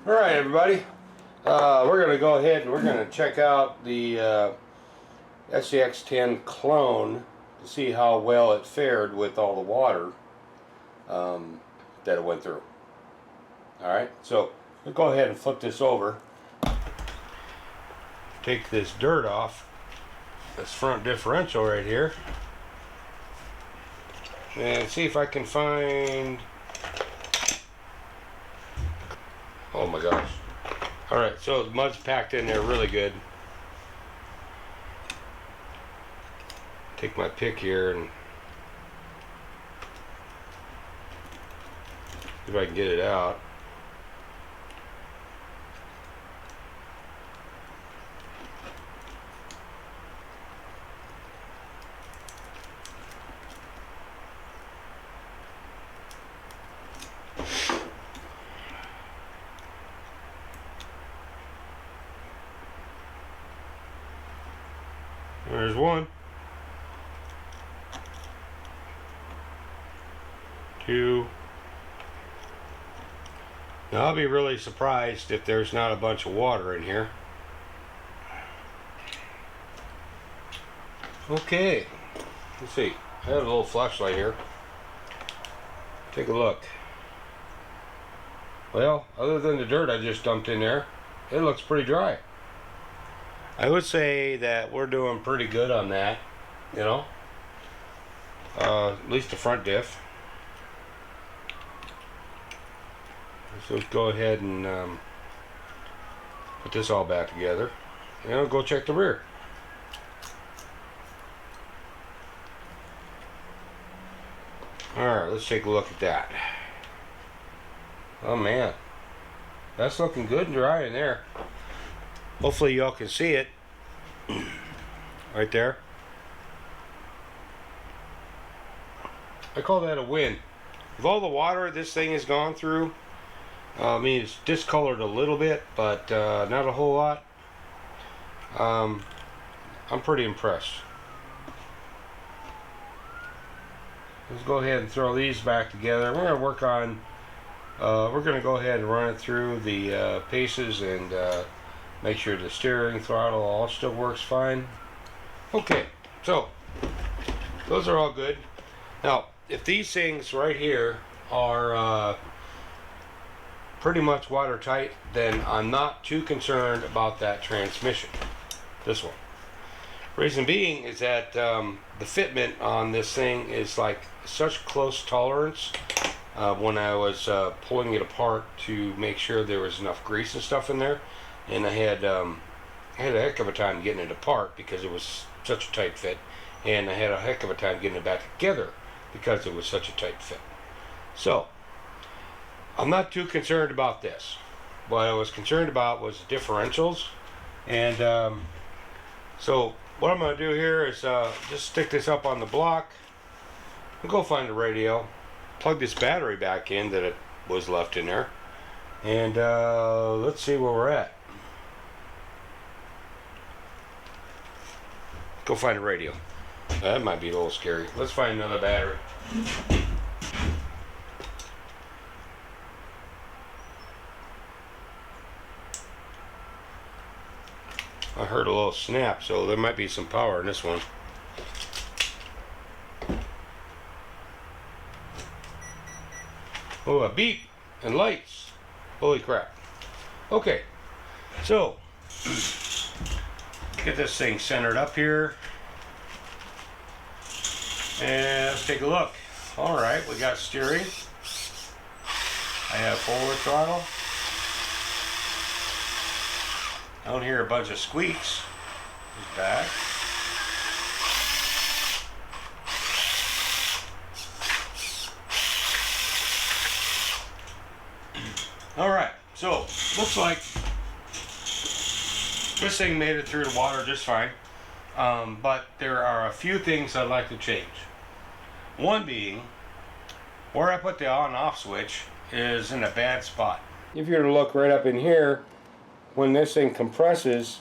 Alright everybody, we're going to go ahead and we're going to check out the SCX 10 clone to see how well it fared with all the water that it went through. Alright, so we'll go ahead and flip this over. Take this dirt off this front differential right here and see if I can find... Oh my gosh. Alright, so the mud's packed in there really good. Take my pick here and see if I can get it out. There's one. Two. Now I'll be really surprised if there's not a bunch of water in here. Okay. Let's see. I have a little flashlight here. Take a look. Well, other than the dirt I just dumped in there, it looks pretty dry. I would say that we're doing pretty good on that, you know, at least the front diff. So let's go ahead and put this all back together, and I'll go check the rear. Alright, let's take a look at that. Oh man, that's looking good and dry in there. Hopefully y'all can see it right there. I call that a win. With all the water this thing has gone through, I mean it's discolored a little bit, but not a whole lot. I'm pretty impressed. Let's go ahead and throw these back together. We're going to work on, we're going to go ahead and run it through the paces and make sure the steering, throttle, all still works fine. Okay, so those are all good. Now, if these things right here are pretty much watertight, then I'm not too concerned about that transmission. This one. Reason being is that the fitment on this thing is like such close tolerance. When I was pulling it apart to make sure there was enough grease and stuff in there, and I had a heck of a time getting it apart because it was such a tight fit, and I had a heck of a time getting it back together because it was such a tight fit. So I'm not too concerned about this. What I was concerned about was the differentials, and so what I'm going to do here is just stick this up on the block and go find the radio, plug this battery back in that it was left in there, and let's see where we're at. Go find a radio. That might be a little scary. Let's find another battery. I heard a little snap, so there might be some power in this one. Oh, a beep and lights. Holy crap. Okay, so get this thing centered up here, and let's take a look. All right, we got steering. I have forward throttle. I don't hear a bunch of squeaks. He's back. All right, so looks like this thing made it through the water just fine, but there are a few things I'd like to change. One being, where I put the on-off switch is in a bad spot. If you were to look right up in here, when this thing compresses,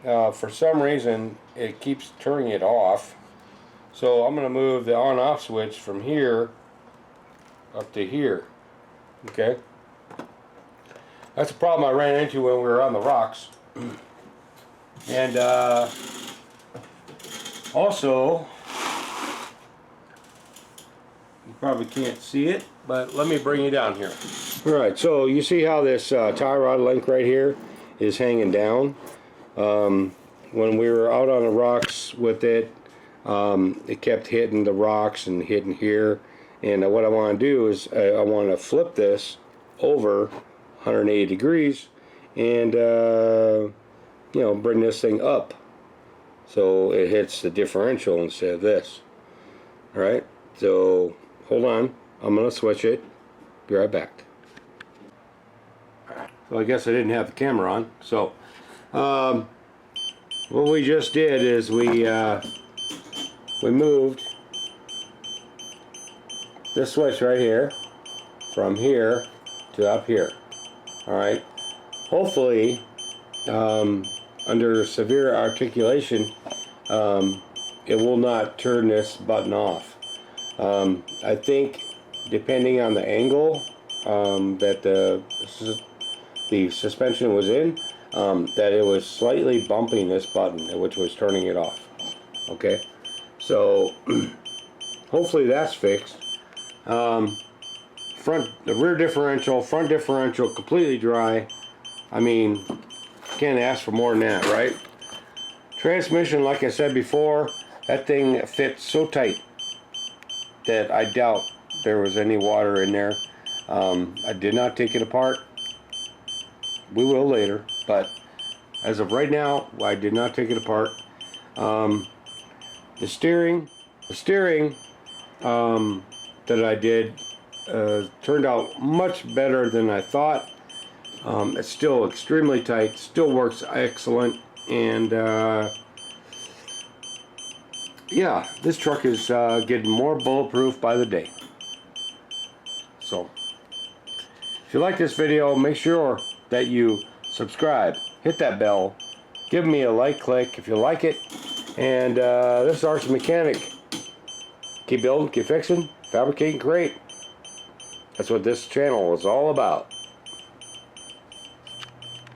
for some reason it keeps turning it off. So I'm going to move the on-off switch from here up to here. Okay. That's a problem I ran into when we were on the rocks. And also, you probably can't see it, but let me bring you down here. Alright, so you see how this tie rod link right here is hanging down? When we were out on the rocks with it, it kept hitting the rocks and hitting here. And what I want to do is I want to flip this over 180 degrees and you know, bring this thing up so it hits the differential instead of this. Alright, so hold on, I'm going to switch it, be right back. So I guess I didn't have the camera on. So what we just did is we moved this switch right here from here to up here. Alright, hopefully under severe articulation it will not turn this button off. I think depending on the angle that the suspension was in, that it was slightly bumping this button, which was turning it off. Okay, so hopefully that's fixed. The rear differential, front differential completely dry. I mean, can't ask for more than that, right? Transmission, like I said before, that thing fits so tight that I doubt there was any water in there. I did not take it apart. We will later, but as of right now, I did not take it apart. The steering that I did turned out much better than I thought. It's still extremely tight, still works excellent, and yeah, this truck is getting more bulletproof by the day. So, if you like this video, make sure that you subscribe, hit that bell, give me a like click if you like it, and this is RC Mechanic. Keep building, keep fixing, fabricating, create. That's what this channel is all about.